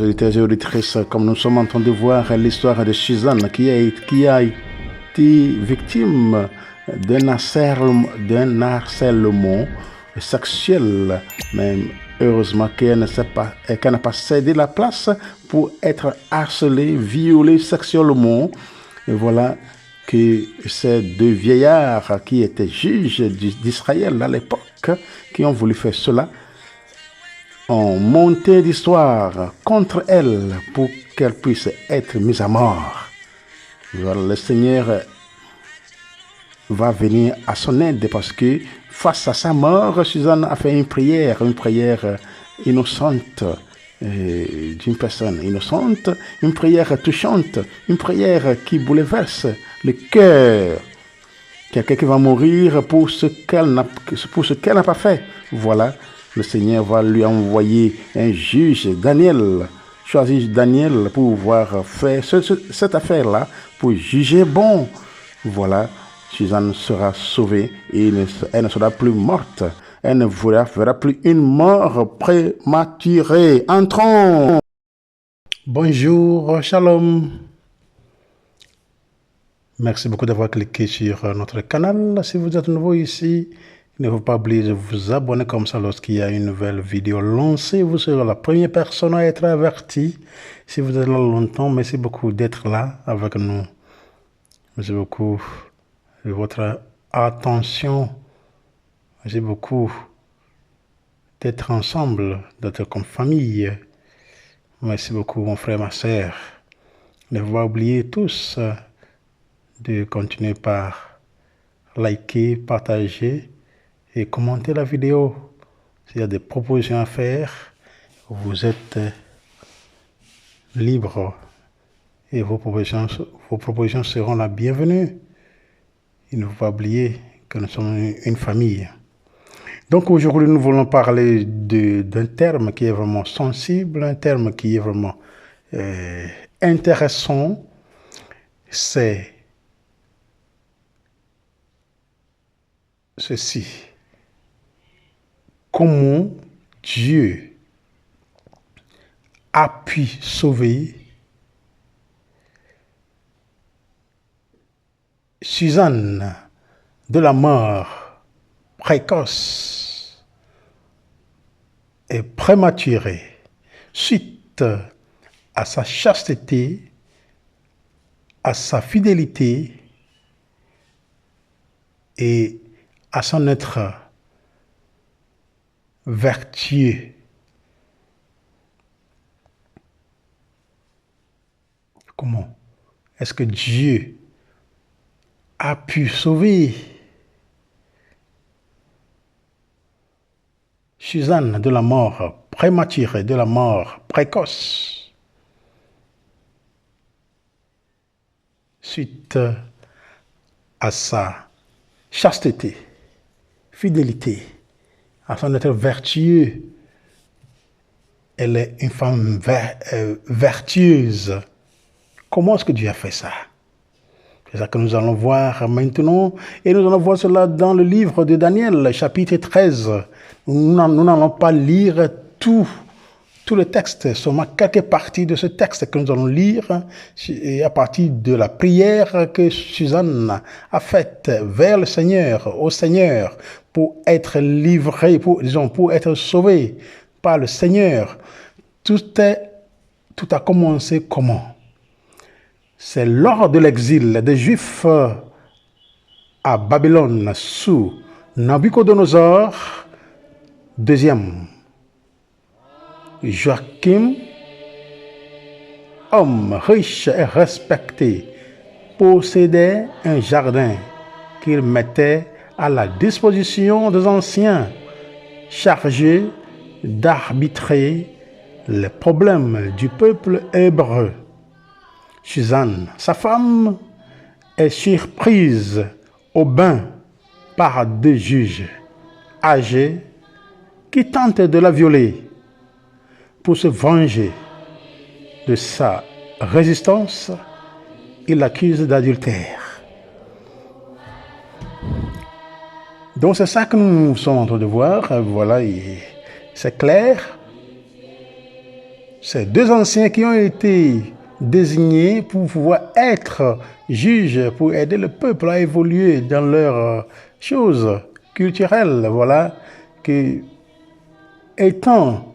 Auditeurs et auditrices, comme nous sommes en train de voir l'histoire de Suzanne qui a été victime d'un harcèlement sexuel, mais heureusement qu'elle n'a pas cédé la place pour être harcelée, violée sexuellement. Et voilà que ces deux vieillards qui étaient juges d'Israël à l'époque, qui ont voulu faire cela, ont monté d'histoire contre elle pour qu'elle puisse être mise à mort. Voilà, le Seigneur va venir à son aide parce que face à sa mort, Suzanne a fait une prière innocente d'une personne innocente, une prière touchante, une prière qui bouleverse le cœur. Quelqu'un qui va mourir pour ce qu'elle n'a pas fait. Voilà. Le Seigneur va lui envoyer un juge, Daniel, choisir Daniel pour pouvoir faire cette affaire-là, pour juger bon. Voilà, Suzanne sera sauvée et elle ne sera plus morte. Elle ne verra plus une mort prématurée. Entrons. Bonjour, shalom. Merci beaucoup d'avoir cliqué sur notre canal. Si vous êtes nouveau ici, ne faut pas oublier de vous abonner comme ça lorsqu'il y a une nouvelle vidéo lancée. Vous serez la première personne à être avertie. Si vous êtes là longtemps, merci beaucoup d'être là avec nous. Merci beaucoup de votre attention. Merci beaucoup d'être ensemble, d'être comme famille. Merci beaucoup mon frère, ma soeur. Ne faut pas oublier tous de continuer par liker, partager et commenter la vidéo. S'il y a des propositions à faire, vous êtes libre et vos propositions seront la bienvenue. Il ne faut pas oublier que nous sommes une famille. Donc aujourd'hui, nous voulons parler d'un terme qui est vraiment sensible, un terme qui est vraiment intéressant. C'est ceci. Comment Dieu a pu sauver Suzanne de la mort précoce et prématurée suite à sa chasteté, à sa fidélité et à son être vertueux. Comment est-ce que Dieu a pu sauver Suzanne de la mort prématurée, de la mort précoce, suite à sa chasteté, fidélité, à son être vertueux? Elle est une femme vertueuse. Comment est-ce que Dieu a fait ça? C'est ça que nous allons voir maintenant. Et nous allons voir cela dans le livre de Daniel, chapitre 13. Nous n'allons pas lire tout le texte, seulement quelques parties de ce texte que nous allons lire et à partir de la prière que Suzanne a faite vers le Seigneur, au Seigneur, pour être livrée, pour être sauvée par le Seigneur. Tout a commencé comment? C'est lors de l'exil des Juifs à Babylone sous Nabuchodonosor II. Joachim, homme riche et respecté, possédait un jardin qu'il mettait à la disposition des anciens chargés d'arbitrer les problèmes du peuple hébreu. Suzanne, sa femme, est surprise au bain par deux juges âgés qui tentent de la violer. Pour se venger de sa résistance, il l'accuse d'adultère. Donc c'est ça que nous sommes en train de voir. Voilà, c'est clair. Ces deux anciens qui ont été désignés pour pouvoir être juges, pour aider le peuple à évoluer dans leurs choses culturelles, voilà, que étant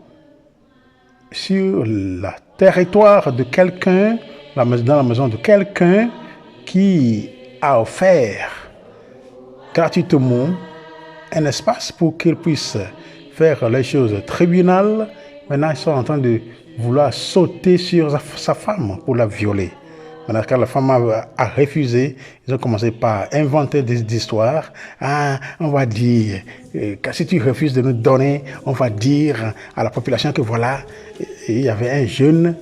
sur le territoire de quelqu'un, dans la maison de quelqu'un qui a offert gratuitement un espace pour qu'il puisse faire les choses tribunales. Maintenant, ils sont en train de vouloir sauter sur sa femme pour la violer. Maintenant, quand la femme a refusé, ils ont commencé par inventer des histoires. Ah, on va dire, si tu refuses de nous donner, on va dire à la population que voilà, il y avait un jeune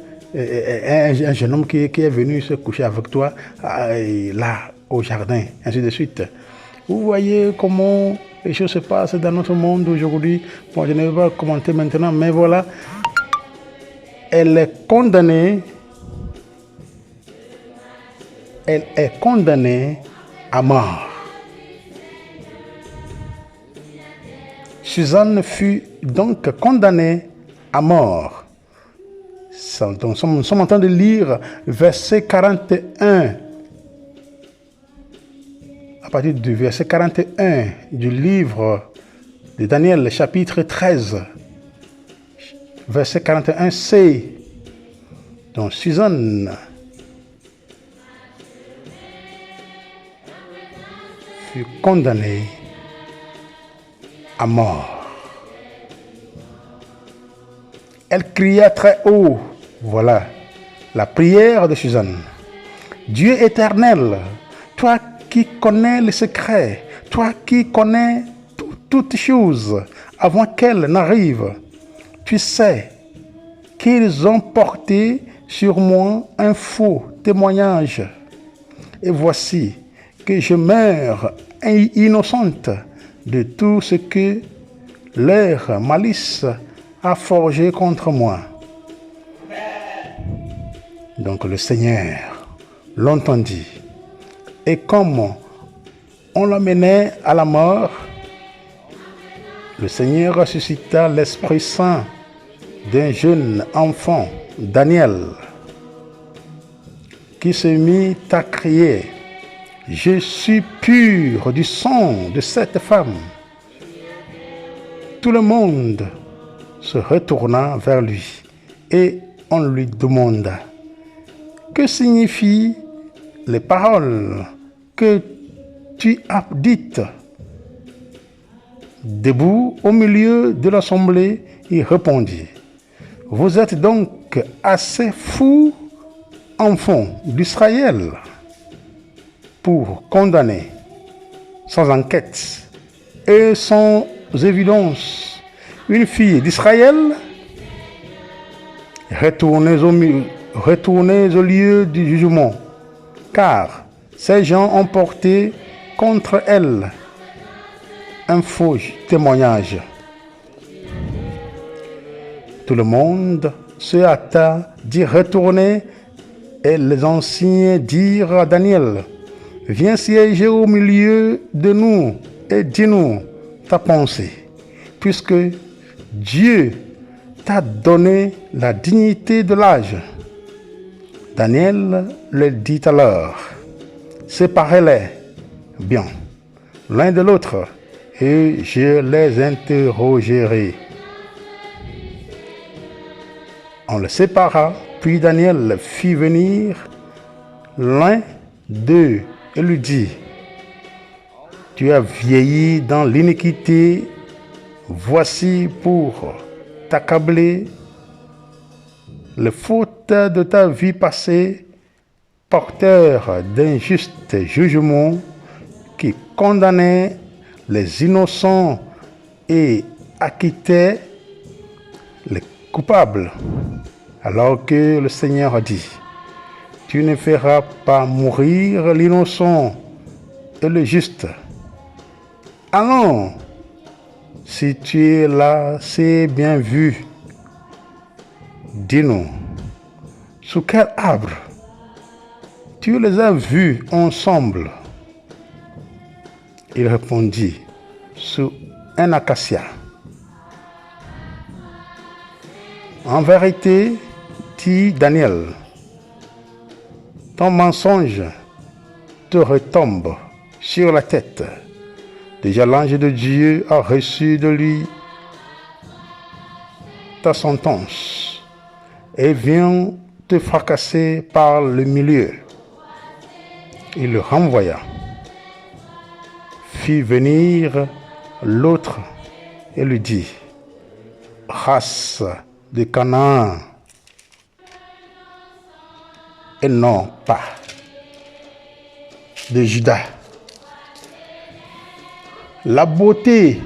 homme qui est venu se coucher avec toi là, au jardin, ainsi de suite. Vous voyez comment les choses se passent dans notre monde aujourd'hui. Bon, je ne vais pas commenter maintenant, mais voilà. Elle est condamnée. Elle est condamnée à mort. Suzanne fut donc condamnée à mort. Nous sommes en train de lire verset 41. À partir du verset 41 du livre de Daniel, chapitre 13, verset 41c. Donc Suzanne fut condamnée à mort. Elle cria très haut. Voilà la prière de Suzanne. Dieu éternel, toi qui connais les secrets, toi qui connais toutes choses avant qu'elles n'arrivent, tu sais qu'ils ont porté sur moi un faux témoignage. Et voici que je meurs innocente de tout ce que leur malice a forgé contre moi. Donc le Seigneur l'entendit. Et comme on l'amenait à la mort, le Seigneur ressuscita l'Esprit Saint d'un jeune enfant, Daniel, qui se mit à crier: je suis pur du sang de cette femme. Tout le monde se retourna vers lui et on lui demanda: que signifient les paroles que tu as dites? Debout au milieu de l'assemblée, il répondit: vous êtes donc assez fous, enfants d'Israël, pour condamner sans enquête et sans évidence une fille d'Israël. Retournez au lieu du jugement, car ces gens ont porté contre elle un faux témoignage. Tout le monde se hâta d'y retourner et les anciens dirent à Daniel: viens siéger au milieu de nous et dis-nous ta pensée, puisque Dieu t'a donné la dignité de l'âge. Daniel leur dit alors: séparez-les bien l'un de l'autre et je les interrogerai. On le sépara, puis Daniel fit venir l'un d'eux et lui dit: tu as vieilli dans l'iniquité, voici pour t'accabler les fautes de ta vie passée, porteur d'un juste jugement qui condamnait les innocents et acquittait les coupables. Alors que le Seigneur dit: tu ne feras pas mourir l'innocent et le juste. Allons, si tu es là, c'est bien vu. Dis-nous, sous quel arbre tu les as vus ensemble? Il répondit: sous un acacia. En vérité, dit Daniel, ton mensonge te retombe sur la tête. Déjà l'ange de Dieu a reçu de lui ta sentence et vient te fracasser par le milieu. Il le renvoya, fit venir l'autre et lui dit, race de Canaan, et non pas de Juda. La beauté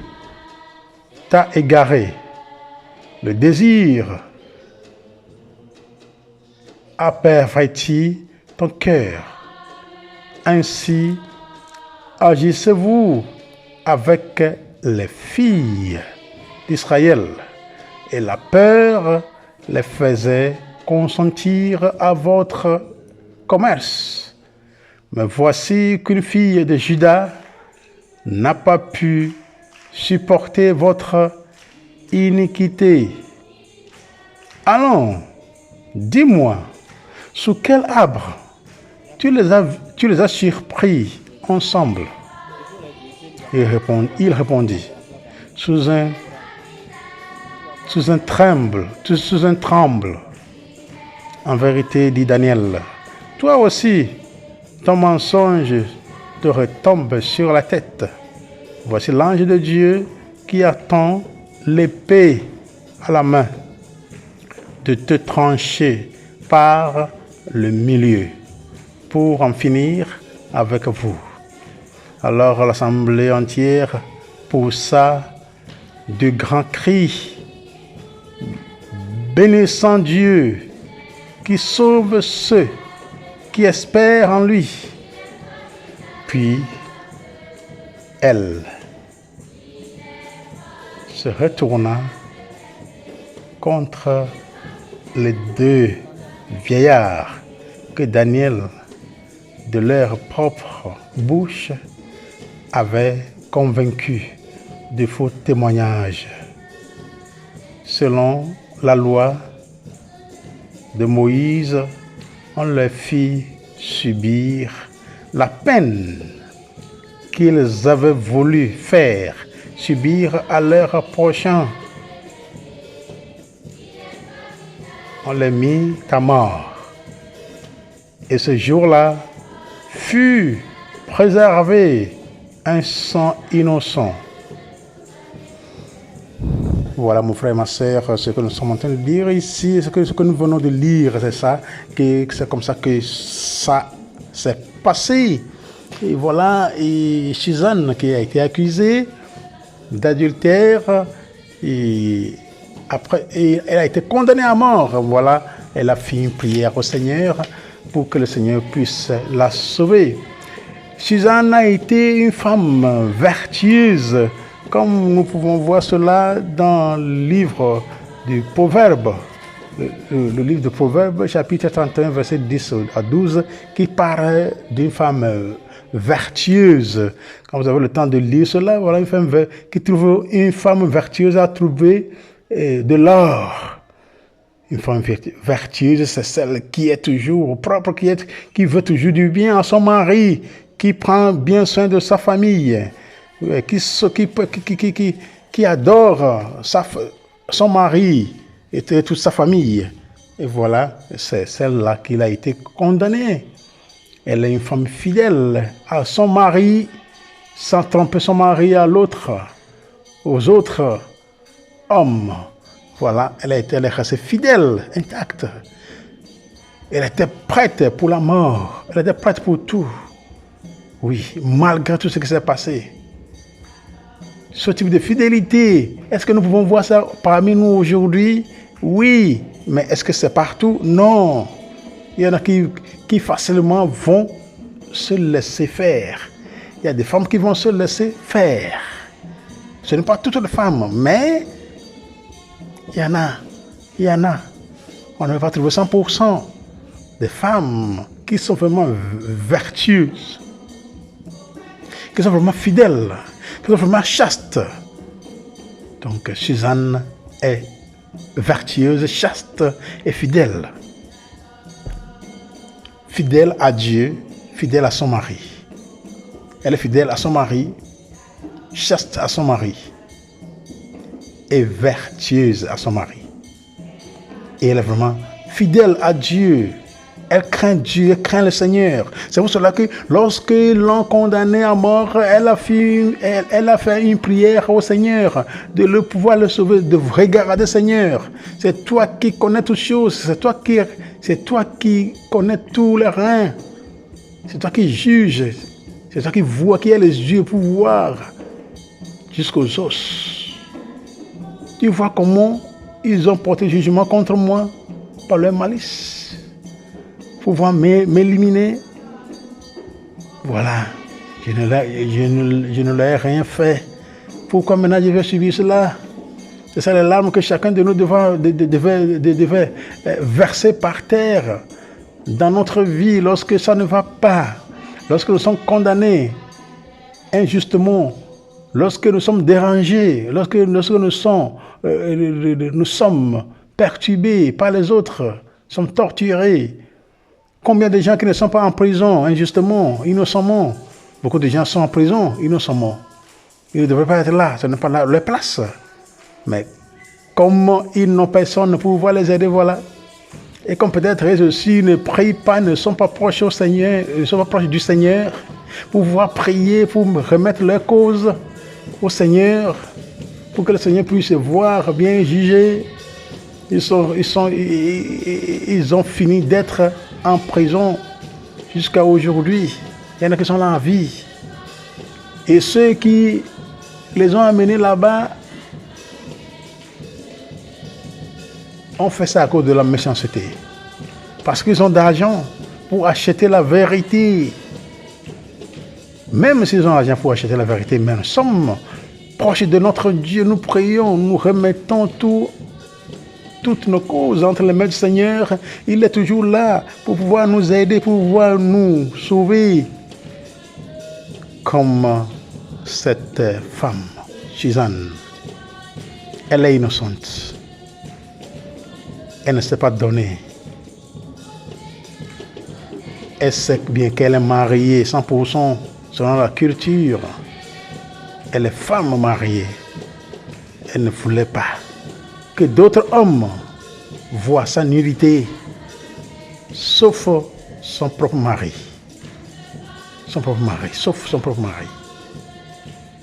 t'a égaré, le désir a perverti ton cœur. Ainsi agissez-vous avec les filles d'Israël, et la peur les faisait consentir à votre commerce. Mais voici qu'une fille de Juda n'a pas pu supporter votre iniquité. Allons, dis-moi, sous quel arbre tu les as surpris ensemble? Il répondit, sous un tremble. En vérité, dit Daniel, toi aussi, ton mensonge te retombe sur la tête. Voici l'ange de Dieu qui attend l'épée à la main de te trancher par le milieu pour en finir avec vous. Alors l'assemblée entière poussa de grands cris, bénissant Dieu qui sauve ceux qui espèrent en lui. Puis elle se retourna contre les deux vieillards que Daniel, de leur propre bouche, avait convaincus de faux témoignages. Selon la loi de Moïse, on leur fit subir la peine qu'ils avaient voulu faire subir à leurs prochains. On les mit à mort. Et ce jour-là fut préservé un sang innocent. Voilà, mon frère et ma sœur, ce que nous sommes en train de dire ici, ce que nous venons de lire, c'est ça, c'est comme ça que ça s'est passé. Et voilà, et Suzanne qui a été accusée d'adultère, et après, elle a été condamnée à mort. Voilà, elle a fait une prière au Seigneur pour que le Seigneur puisse la sauver. Suzanne a été une femme vertueuse, comme nous pouvons voir cela dans le livre du Proverbe, le livre de Proverbe, chapitre 31, verset 10 à 12, qui parle d'une femme vertueuse. Quand vous avez le temps de lire cela, voilà une femme vertueuse a trouvé de l'or. Une femme vertueuse, c'est celle qui est toujours propre, qui veut toujours du bien à son mari, qui prend bien soin de sa famille, qui adore son mari et toute sa famille. Et voilà, c'est celle-là qui a été condamnée. Elle est une femme fidèle à son mari, sans tromper son mari aux autres hommes. Voilà, elle est restée fidèle, intacte. Elle était prête pour la mort. Elle était prête pour tout. Oui, malgré tout ce qui s'est passé. Ce type de fidélité, est-ce que nous pouvons voir ça parmi nous aujourd'hui? Oui, mais est-ce que c'est partout? Non. Il y en a qui facilement vont se laisser faire. Il y a des femmes qui vont se laisser faire. Ce n'est pas toutes les femmes, mais il y en a. On ne va pas trouver 100% des femmes qui sont vraiment vertueuses, qui sont vraiment fidèles, qui sont vraiment chastes. Donc Suzanne est vertueuse, chaste et fidèle. fidèle à Dieu, fidèle à son mari. Elle est fidèle à son mari, chaste à son mari et vertueuse à son mari. Et elle est vraiment fidèle à Dieu. Elle craint Dieu, elle craint le Seigneur. C'est pour cela que lorsque l'on condamnait à mort, elle a fait une prière au Seigneur de le pouvoir le sauver, de regarder Seigneur. C'est toi qui connais toutes choses, c'est toi qui connais tous les reins. C'est toi qui juges, c'est toi qui vois, qui a les yeux pour voir jusqu'aux os. Tu vois comment ils ont porté jugement contre moi par leur malice. Pouvoir m'éliminer. Voilà. Je ne leur ai rien fait. Pourquoi maintenant je vais subir cela? C'est ça les larmes que chacun de nous devait verser par terre dans notre vie lorsque ça ne va pas, lorsque nous sommes condamnés injustement, lorsque nous sommes dérangés, lorsque nous sommes perturbés par les autres, sommes torturés. Combien de gens qui ne sont pas en prison injustement, innocemment? Beaucoup de gens sont en prison innocemment. Ils ne devraient pas être là, ce n'est pas leur place. Mais comme ils n'ont personne pour pouvoir les aider, voilà. Et comme peut-être eux aussi ne prient pas, ne sont pas proches au Seigneur, ne sont pas proches du Seigneur, pour pouvoir prier, pour remettre leur cause au Seigneur, pour que le Seigneur puisse voir, bien juger. Ils ont fini d'être en prison jusqu'à aujourd'hui. Il y en a qui sont là en vie. Et ceux qui les ont amenés là-bas ont fait ça à cause de la méchanceté. Parce qu'ils ont d'argent pour acheter la vérité. Même s'ils ont l'argent pour acheter la vérité, mais nous sommes proches de notre Dieu, nous prions, nous remettons toutes nos causes entre les mains du Seigneur. Il est toujours là pour pouvoir nous aider, pour pouvoir nous sauver. Comme cette femme, Suzanne, elle est innocente. Elle ne s'est pas donnée. Elle sait bien qu'elle est mariée 100% selon la culture. Elle est femme mariée. Elle ne voulait pas que d'autres hommes voient sa nudité, sauf son propre mari. Sauf son propre mari.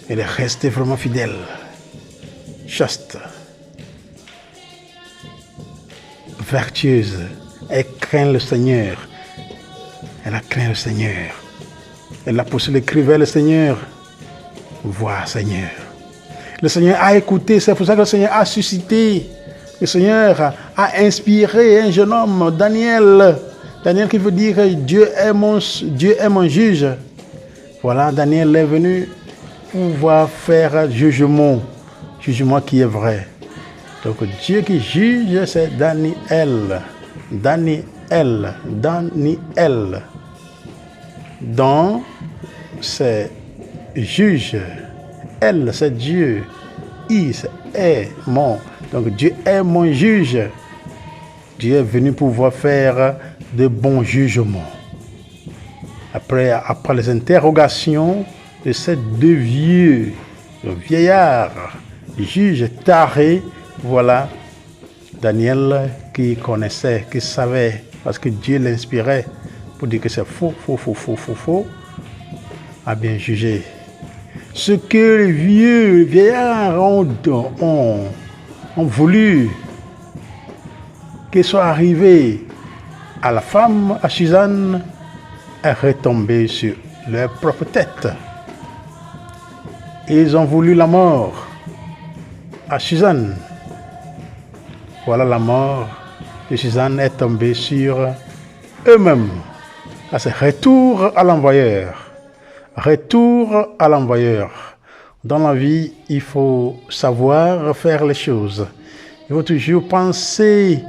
Elle est restée vraiment fidèle, chaste, vertueuse. Elle craint le Seigneur. Elle a craint le Seigneur. Elle a poussé le cri vers le Seigneur. Vois, Seigneur. Le Seigneur a écouté, c'est pour ça que le Seigneur a suscité. Le Seigneur a inspiré un jeune homme, Daniel. Daniel qui veut dire Dieu est mon juge. Voilà, Daniel est venu pouvoir faire jugement qui est vrai. Donc Dieu qui juge, c'est Daniel. Donc c'est juge. Elle, c'est Dieu. Il, c'est mon. Donc Dieu est mon juge. Dieu est venu pouvoir faire de bons jugements. Après les interrogations de ces deux vieillards, juges tarés, voilà, Daniel qui connaissait, qui savait, parce que Dieu l'inspirait pour dire que c'est faux, a bien jugé. Ce que les vieillards ont voulu qu'il soit arrivé à la femme, à Suzanne, est retombé sur leur propre tête. Ils ont voulu la mort à Suzanne. Voilà, la mort de Suzanne est tombée sur eux-mêmes. Là, c'est retour à l'envoyeur. Retour à l'envoyeur. Dans la vie, il faut savoir faire les choses. Il faut toujours penser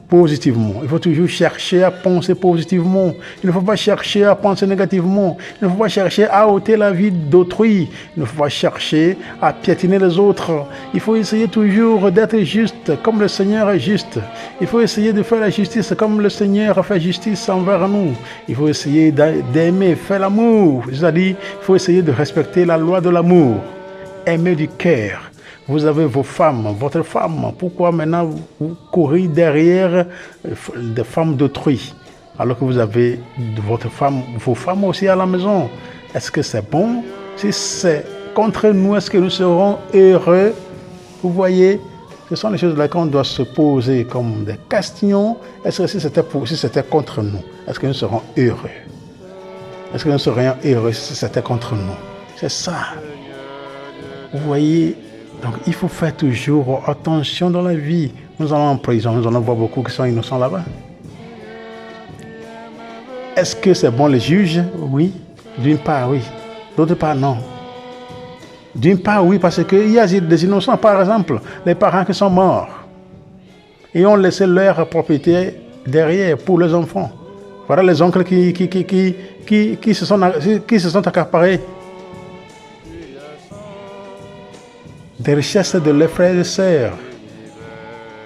positivement. Il faut toujours chercher à penser positivement. Il ne faut pas chercher à penser négativement. Il ne faut pas chercher à ôter la vie d'autrui. Il ne faut pas chercher à piétiner les autres. Il faut essayer toujours d'être juste comme le Seigneur est juste. Il faut essayer de faire la justice comme le Seigneur a fait justice envers nous. Il faut essayer d'aimer, faire l'amour. C'est-à-dire, il faut essayer de respecter la loi de l'amour. Aimer du cœur. Vous avez vos femmes, votre femme. Pourquoi maintenant vous courez derrière des femmes d'autrui alors que vous avez votre femme, vos femmes aussi à la maison? Est-ce que c'est bon? Si c'est contre nous, est-ce que nous serons heureux? Vous voyez, ce sont les choses là qu'on doit se poser comme des questions. Est-ce que si c'était contre nous, est-ce que nous serons heureux? Est-ce que nous serions heureux si c'était contre nous? C'est ça. Vous voyez? Donc, il faut faire toujours attention dans la vie. Nous allons en prison, nous en avons beaucoup qui sont innocents là-bas. Est-ce que c'est bon les juges? Oui. D'une part, oui. D'autre part, non. D'une part, oui, parce qu'il y a des innocents, par exemple, les parents qui sont morts et ont laissé leur propriété derrière pour leurs enfants. Voilà les oncles qui se sont accaparés des richesses de leurs frères et sœurs.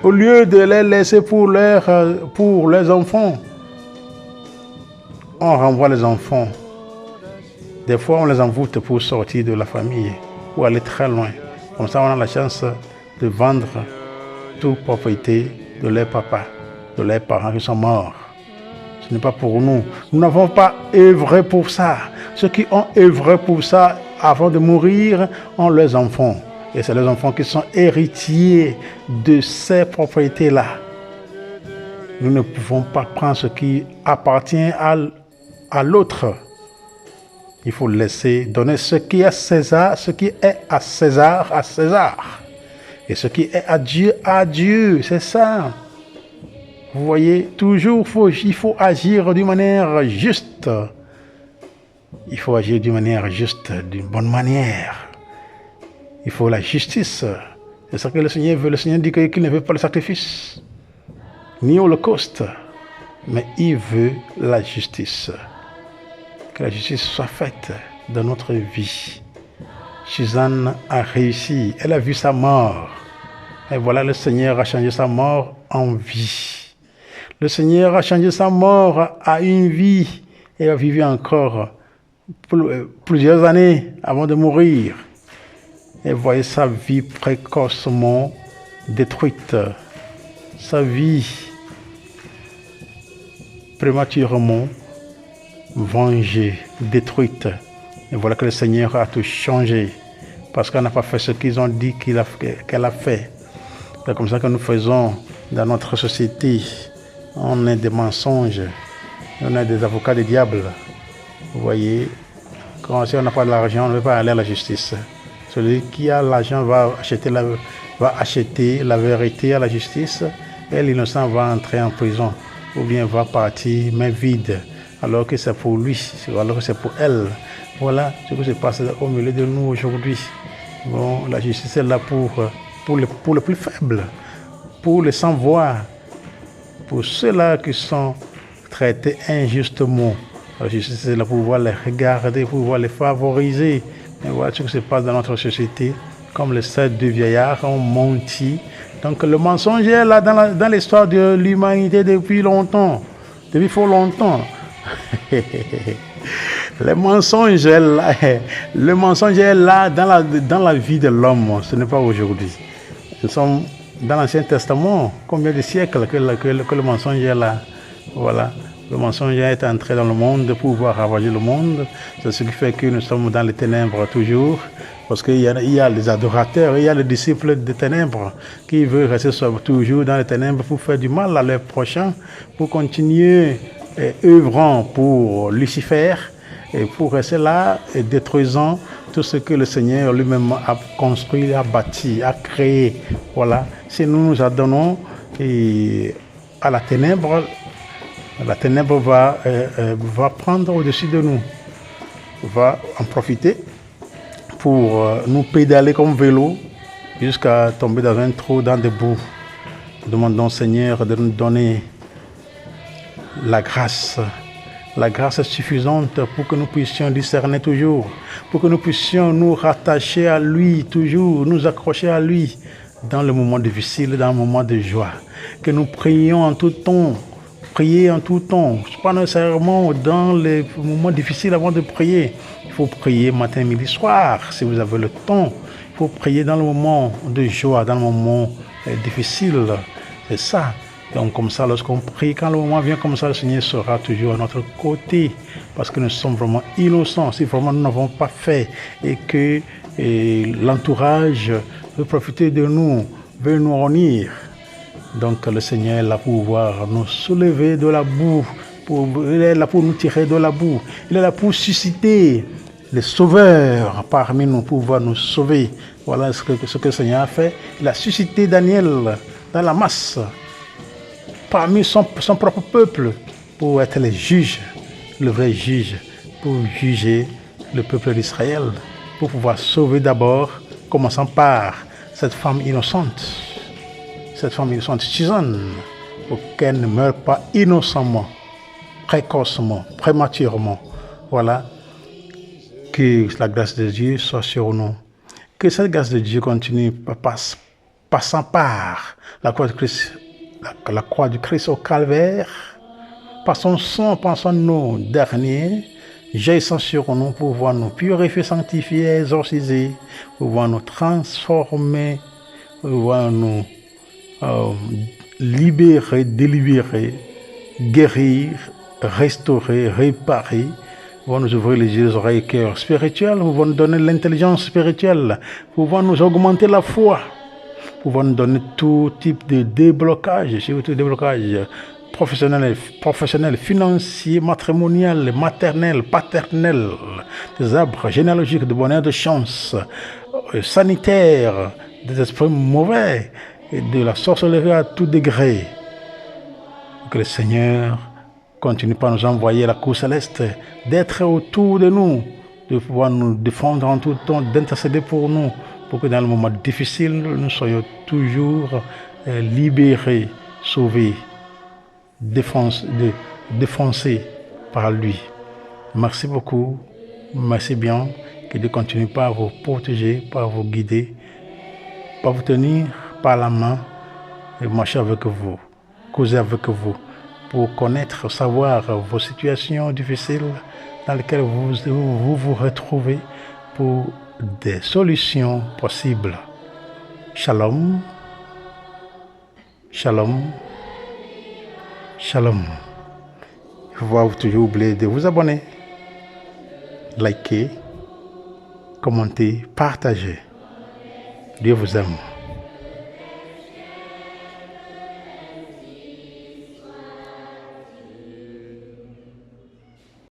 Au lieu de les laisser pour leurs enfants, on renvoie les enfants. Des fois, on les envoûte pour sortir de la famille, pour aller très loin. Comme ça, on a la chance de vendre toute propriété de leur papa, de leurs parents qui sont morts. Ce n'est pas pour nous. Nous n'avons pas œuvré pour ça. Ceux qui ont œuvré pour ça avant de mourir ont leurs enfants. Et c'est les enfants qui sont héritiers de ces propriétés-là. Nous ne pouvons pas prendre ce qui appartient à l'autre. Il faut laisser donner ce qui est à César, à César. Et ce qui est à Dieu. C'est ça. Vous voyez, toujours il faut agir d'une manière juste. Il faut agir d'une manière juste, d'une bonne manière. Il faut la justice. C'est ça que le Seigneur veut. Le Seigneur dit qu'il ne veut pas le sacrifice, ni holocauste, mais il veut la justice. Que la justice soit faite dans notre vie. Suzanne a réussi. Elle a vu sa mort. Et voilà, le Seigneur a changé sa mort en vie. Le Seigneur a changé sa mort à une vie. Et a vécu encore plusieurs années avant de mourir. Et voyez sa vie précocement détruite, sa vie prématurément vengée, détruite. Et voilà que le Seigneur a tout changé, parce qu'elle n'a pas fait ce qu'ils ont dit qu'elle a fait. C'est comme ça que nous faisons dans notre société. On est des mensonges, on est des avocats du diable. Vous voyez, si on n'a pas de l'argent, on ne veut pas aller à la justice. Celui qui a l'argent va acheter la vérité à la justice, et l'innocent va entrer en prison, ou bien va partir main vide, alors que c'est pour lui, alors que c'est pour elle. Voilà ce qui se passe au milieu de nous aujourd'hui. Bon, la justice est là pour les plus faibles, pour les sans-voix, pour ceux-là qui sont traités injustement. La justice est là pour pouvoir les regarder, pour pouvoir les favoriser. Et voilà ce qui se passe dans notre société. Comme les 7 deux vieillards ont menti. Donc le mensonge est là dans l'histoire de l'humanité depuis longtemps. Depuis fort longtemps. Le mensonge est là dans la vie de l'homme. Ce n'est pas aujourd'hui. Nous sommes dans l'Ancien Testament. Combien de siècles que le mensonge est là. Voilà. Le mensonge est entré dans le monde pour pouvoir ravager le monde. C'est ce qui fait que nous sommes dans les ténèbres toujours. Parce qu'il y a les adorateurs, il y a les disciples des ténèbres qui veulent rester toujours dans les ténèbres pour faire du mal à leurs prochains, pour continuer œuvrant pour Lucifer et pour rester là et détruisant tout ce que le Seigneur lui-même a construit, a bâti, a créé. Voilà. Si nous nous adonnons à la ténèbre va prendre au-dessus de nous, va en profiter pour nous pédaler comme vélo jusqu'à tomber dans un trou, dans des boues. Nous demandons, Seigneur, de nous donner la grâce suffisante pour que nous puissions discerner toujours, pour que nous puissions nous rattacher à lui toujours, nous accrocher à lui dans le moment difficile, dans le moment de joie. Que nous prions en tout temps, prier en tout temps, pas nécessairement dans les moments difficiles avant de prier. Il faut prier matin, midi, soir, si vous avez le temps. Il faut prier dans le moment de joie, dans le moment difficile. C'est ça. Donc comme ça, lorsqu'on prie, quand le moment vient comme ça, le Seigneur sera toujours à notre côté. Parce que nous sommes vraiment innocents. Si vraiment nous n'avons pas fait et que l'entourage veut profiter de nous, veut nous unir. Donc le Seigneur est là pour pouvoir nous soulever de la boue. Il est là pour nous tirer de la boue. Il est là pour susciter les sauveurs parmi nous, pour pouvoir nous sauver. Voilà ce que le Seigneur a fait. Il a suscité Daniel dans la masse, parmi son propre peuple, pour être les juges, le vrai juge, pour juger le peuple d'Israël, pour pouvoir sauver d'abord, commençant par cette femme innocente, Suzanne, pour qu'elle ne meure pas innocemment, précocement, prématurément. Voilà, que la grâce de Dieu soit sur nous, que cette grâce de Dieu continue passant par la croix de Christ. La croix du Christ au calvaire, par son sang, par son nom dernier, jaillissant sur nous pour pouvoir nous purifier, sanctifier, exorciser, pour pouvoir nous transformer, pour pouvoir nous libérer, délivrer, guérir, restaurer, réparer, pour pouvoir nous ouvrir les yeux, les oreilles, cœur spirituel, pour pouvoir nous donner l'intelligence spirituelle, pour pouvoir nous augmenter la foi, pour nous donner tout type de déblocage, surtout déblocage professionnel, financier, matrimonial, maternel, paternel, des arbres généalogiques de bonheur, de chance, sanitaire, des esprits mauvais, et de la sorcellerie à tout degré. Que le Seigneur continue par nous envoyer la cour céleste, d'être autour de nous, de pouvoir nous défendre en tout temps, d'intercéder pour nous, pour que dans le moment difficile, nous soyons toujours libérés, sauvés, défoncés par lui. Merci beaucoup, merci bien, que Dieu continue par vous protéger, par vous guider, par vous tenir par la main et marcher avec vous, causer avec vous, pour connaître, savoir vos situations difficiles dans lesquelles vous retrouvez, pour des solutions possibles. Shalom, shalom, shalom. Il faut toujours oublier de vous abonner, liker, commenter, partager. Dieu vous aime.